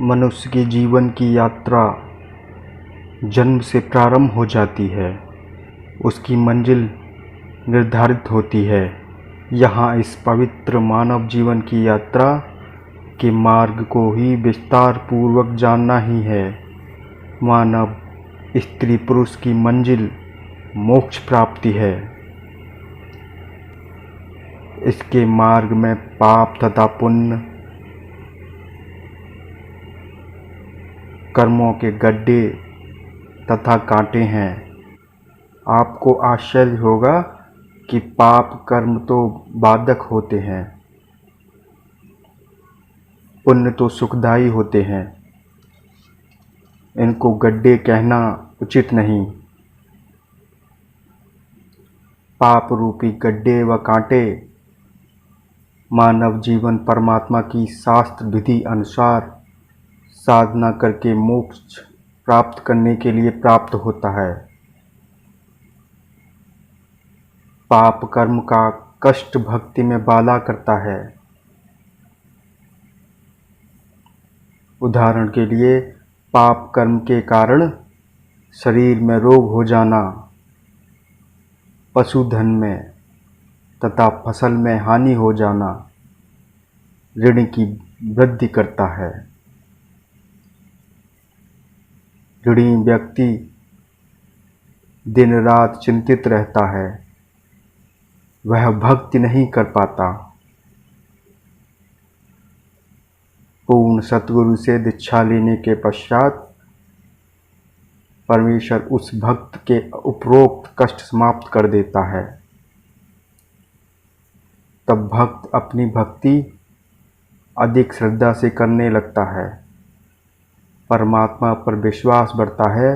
मनुष्य के जीवन की यात्रा जन्म से प्रारंभ हो जाती है। उसकी मंजिल निर्धारित होती है। यहाँ इस पवित्र मानव जीवन की यात्रा के मार्ग को ही विस्तार पूर्वक जानना ही है। मानव स्त्री पुरुष की मंजिल मोक्ष प्राप्ति है। इसके मार्ग में पाप तथा पुण्य कर्मों के गड्ढे तथा कांटे हैं। आपको आश्चर्य होगा कि पाप कर्म तो बाधक होते हैं, पुण्य तो सुखदायी होते हैं। इनको गड्ढे कहना उचित नहीं। पाप रूपी गड्ढे व कांटे मानव जीवन परमात्मा की शास्त्र विधि अनुसार साधना करके मोक्ष प्राप्त करने के लिए प्राप्त होता है। पाप कर्म का कष्ट भक्ति में बाधा करता है। उदाहरण के लिए पाप कर्म के कारण शरीर में रोग हो जाना, पशुधन में तथा फसल में हानि हो जाना ऋण की वृद्धि करता है। ऋणी व्यक्ति दिन रात चिंतित रहता है। वह भक्ति नहीं कर पाता। पूर्ण सतगुरु से दीक्षा लेने के पश्चात परमेश्वर उस भक्त के उपरोक्त कष्ट समाप्त कर देता है। तब भक्त अपनी भक्ति अधिक श्रद्धा से करने लगता है। परमात्मा पर विश्वास बढ़ता है,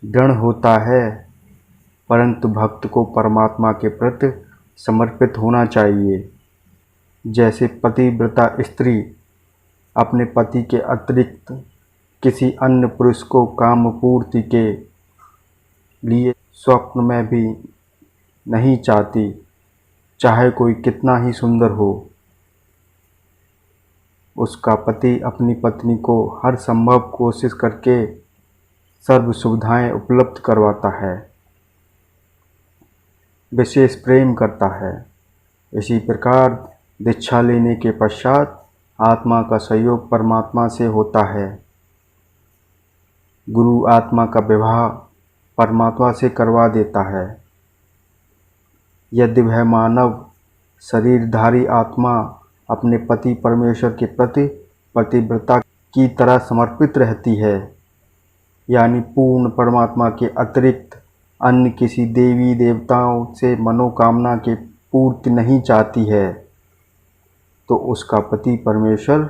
दृढ़ होता है। परंतु भक्त को परमात्मा के प्रति समर्पित होना चाहिए। जैसे पतिव्रता स्त्री अपने पति के अतिरिक्त किसी अन्य पुरुष को काम पूर्ति के लिए स्वप्न में भी नहीं चाहती, चाहे कोई कितना ही सुंदर हो। उसका पति अपनी पत्नी को हर संभव कोशिश करके सर्व सुविधाएं उपलब्ध करवाता है, विशेष प्रेम करता है। इसी प्रकार दीक्षा लेने के पश्चात आत्मा का सहयोग परमात्मा से होता है। गुरु आत्मा का विवाह परमात्मा से करवा देता है। यदि वह मानव शरीरधारी आत्मा अपने पति परमेश्वर के प्रति पतिव्रता की तरह समर्पित रहती है, यानी पूर्ण परमात्मा के अतिरिक्त अन्य किसी देवी देवताओं से मनोकामना की पूर्ति नहीं चाहती है, तो उसका पति परमेश्वर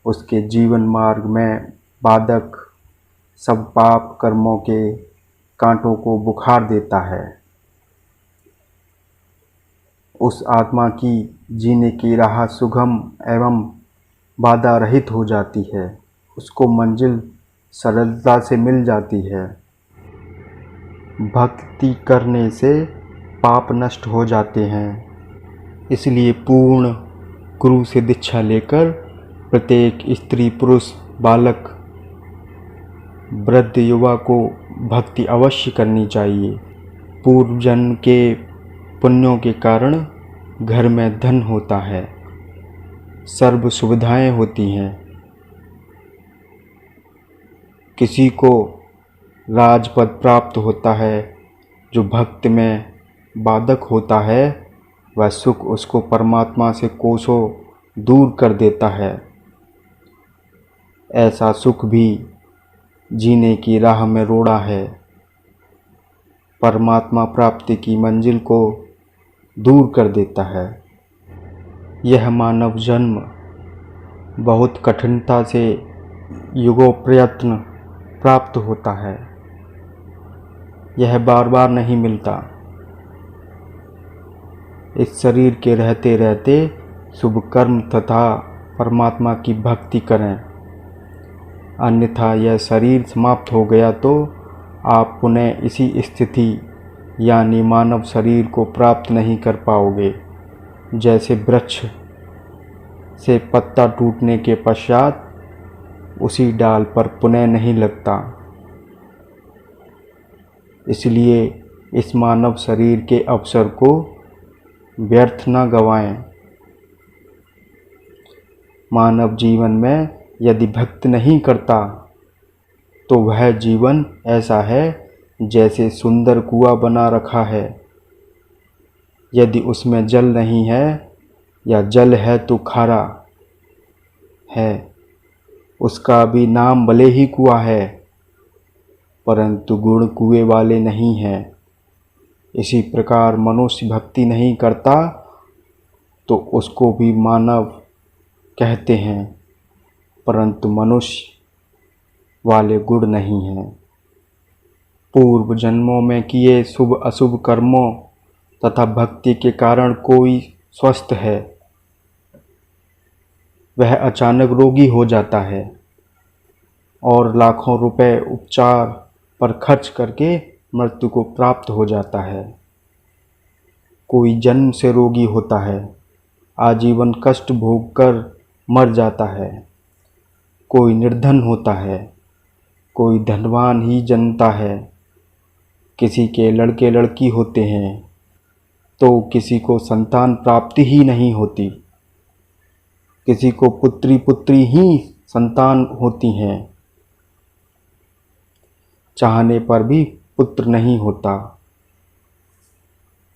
उसके जीवन मार्ग में बाधक सब पाप कर्मों के कांटों को बुखार देता है। उस आत्मा की जीने की राह सुगम एवं बाधा रहित हो जाती है। उसको मंजिल सरलता से मिल जाती है। भक्ति करने से पाप नष्ट हो जाते हैं। इसलिए पूर्ण गुरु से दीक्षा लेकर प्रत्येक स्त्री पुरुष बालक वृद्ध युवा को भक्ति अवश्य करनी चाहिए। पूर्व जन्म के पुण्यों के कारण घर में धन होता है, सर्व सुविधाएं होती हैं। किसी को राजपद प्राप्त होता है। जो भक्त में बाधक होता है वह सुख उसको परमात्मा से कोसों दूर कर देता है। ऐसा सुख भी जीने की राह में रोड़ा है। परमात्मा प्राप्ति की मंजिल को दूर कर देता है। यह मानव जन्म बहुत कठिनता से युगों प्रयत्न प्राप्त होता है। यह बार बार नहीं मिलता। इस शरीर के रहते रहते शुभ कर्म तथा परमात्मा की भक्ति करें, अन्यथा यह शरीर समाप्त हो गया तो आप पुनः इसी स्थिति यानी मानव शरीर को प्राप्त नहीं कर पाओगे। जैसे वृक्ष से पत्ता टूटने के पश्चात उसी डाल पर पुनः नहीं लगता। इसलिए इस मानव शरीर के अवसर को व्यर्थ न गंवाएं। मानव जीवन में यदि भक्ति नहीं करता तो वह जीवन ऐसा है जैसे सुंदर कुआं बना रखा है। यदि उसमें जल नहीं है या जल है तो खारा है, उसका भी नाम भले ही कुआं है, परंतु गुण कुएं वाले नहीं हैं। इसी प्रकार मनुष्य भक्ति नहीं करता तो उसको भी मानव कहते हैं, परंतु मनुष्य वाले गुण नहीं हैं। पूर्व जन्मों में किए शुभ अशुभ कर्मों तथा भक्ति के कारण कोई स्वस्थ है, वह अचानक रोगी हो जाता है और लाखों रुपए उपचार पर खर्च करके मृत्यु को प्राप्त हो जाता है। कोई जन्म से रोगी होता है, आजीवन कष्ट भोग कर मर जाता है। कोई निर्धन होता है, कोई धनवान ही जन्मता है। किसी के लड़के लड़की होते हैं तो किसी को संतान प्राप्ति ही नहीं होती। किसी को पुत्री पुत्री ही संतान होती हैं, चाहने पर भी पुत्र नहीं होता।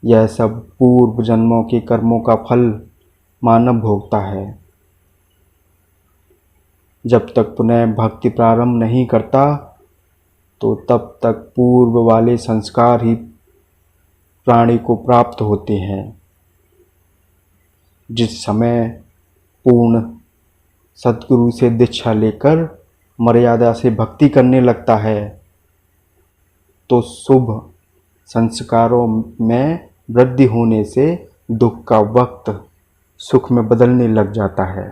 यह सब पूर्व जन्मों के कर्मों का फल मानव भोगता है। जब तक पुनः भक्ति प्रारंभ नहीं करता तो तब तक पूर्व वाले संस्कार ही प्राणी को प्राप्त होते हैं। जिस समय पूर्ण सद्गुरु से दीक्षा लेकर मर्यादा से भक्ति करने लगता है तो शुभ संस्कारों में वृद्धि होने से दुख का वक्त सुख में बदलने लग जाता है।